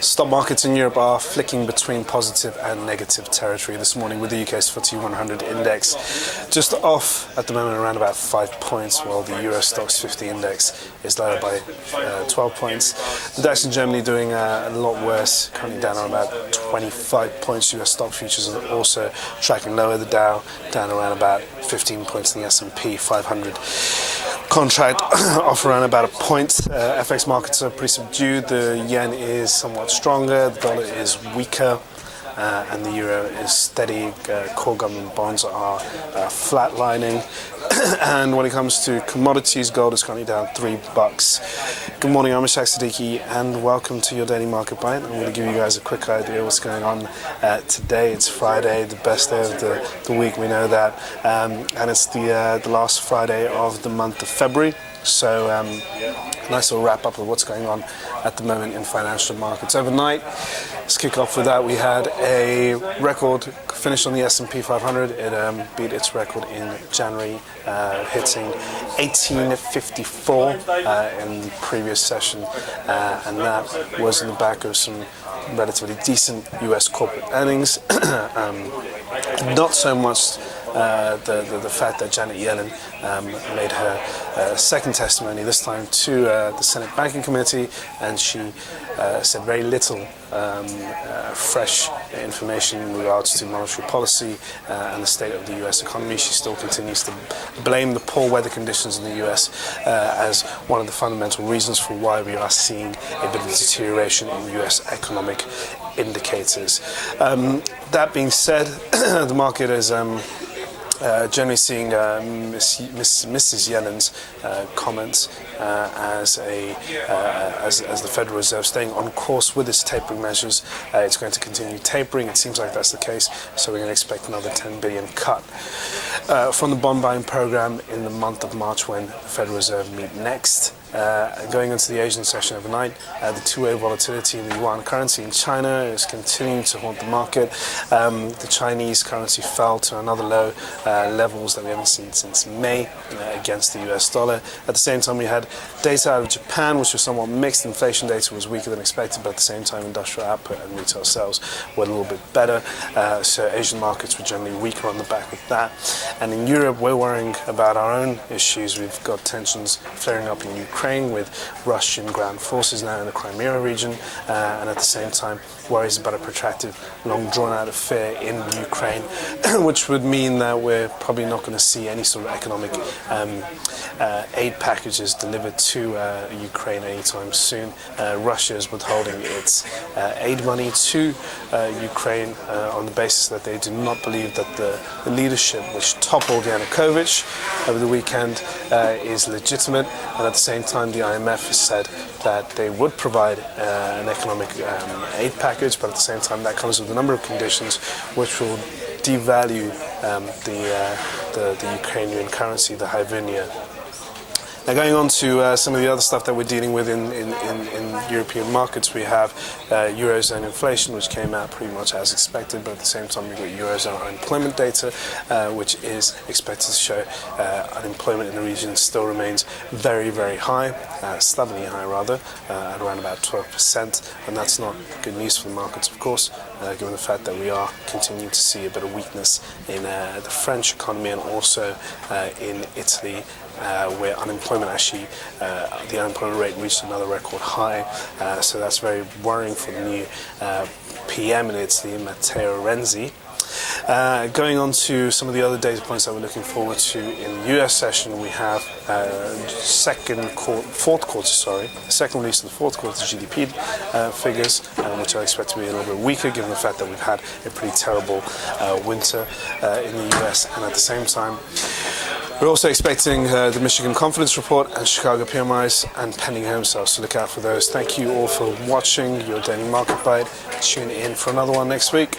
Stock markets in Europe are flicking between positive and negative territory this morning, with the UK's FTSE 100 index just off at the moment around about 5 points, while the Euro Stoxx 50 index is lower by 12 points. The DAX in Germany doing a lot worse, currently down on about 25 points. US stock futures are also tracking lower. The Dow down around about 15 points, and the S&P 500 contract off around about a point. FX markets are pretty subdued. The yen is somewhat stronger, the dollar is weaker, and the euro is steady. Core government bonds are flatlining. And when it comes to commodities, gold is currently down $3. Good morning, I'm Ishaq Siddiqui, and welcome to your daily market bite. I'm going to give you guys a quick idea of what's going on today. It's Friday, the best day of the week, we know that, and it's the last Friday of the month of February. So nice little wrap up of what's going on at the moment in financial markets overnight. Let's kick off with that. We had a record finish on the S&P 500. It beat its record in January, hitting 1854 in the previous session, and that was in the back of some relatively decent US corporate earnings. Not so much the fact that Janet Yellen made her second testimony, this time to the Senate Banking Committee, and she said very little fresh information in regards to monetary policy and the state of the US economy. She still continues to blame the poor weather conditions in the US as one of the fundamental reasons for why we are seeing a bit of deterioration in US economic indicators. That being said, the market is generally seeing Mrs. Yellen's comments as the Federal Reserve staying on course with its tapering measures. It's going to continue tapering. It seems like that's the case. So we're going to expect another 10 billion cut from the bond buying program in the month of March, when the Federal Reserve meet next. Going into the Asian session overnight, the two-way volatility in the yuan currency in China is continuing to haunt the market. The Chinese currency fell to another low levels that we haven't seen since May against the US dollar. At the same time, we had data out of Japan, which was somewhat mixed. Inflation data was weaker than expected, but at the same time, industrial output and retail sales were a little bit better. So Asian markets were generally weaker on the back of that. And in Europe, we're worrying about our own issues. We've got tensions flaring up in Ukraine, with Russian ground forces now in the Crimea region, and at the same time worries about a protracted, long drawn-out affair in Ukraine, which would mean that we're probably not going to see any sort of economic aid packages delivered to Ukraine anytime soon. Russia is withholding its aid money to Ukraine on the basis that they do not believe that the leadership which toppled Yanukovych over the weekend is legitimate, and at the same time the IMF has said that they would provide an economic aid package, but at the same time that comes with a number of conditions which will devalue the Ukrainian currency, the hryvnia. Now, going on to some of the other stuff that we're dealing with in European markets, we have Eurozone inflation, which came out pretty much as expected, but at the same time we've got Eurozone unemployment data, which is expected to show unemployment in the region still remains very, very high, stubbornly high rather, at around about 12%, and that's not good news for the markets, of course, given the fact that we are continuing to see a bit of weakness in the French economy and also in Italy, where unemployment actually, the unemployment rate reached another record high. So that's very worrying for the new PM in Italy, Matteo Renzi. Going on to some of the other data points that we're looking forward to in the US session, we have second release of the fourth quarter GDP figures, which I expect to be a little bit weaker given the fact that we've had a pretty terrible winter in the US, and at the same time we're also expecting the Michigan Confidence Report and Chicago PMIs and pending home sales, so look out for those. Thank you all for watching your Daily Market Bite. Tune in for another one next week.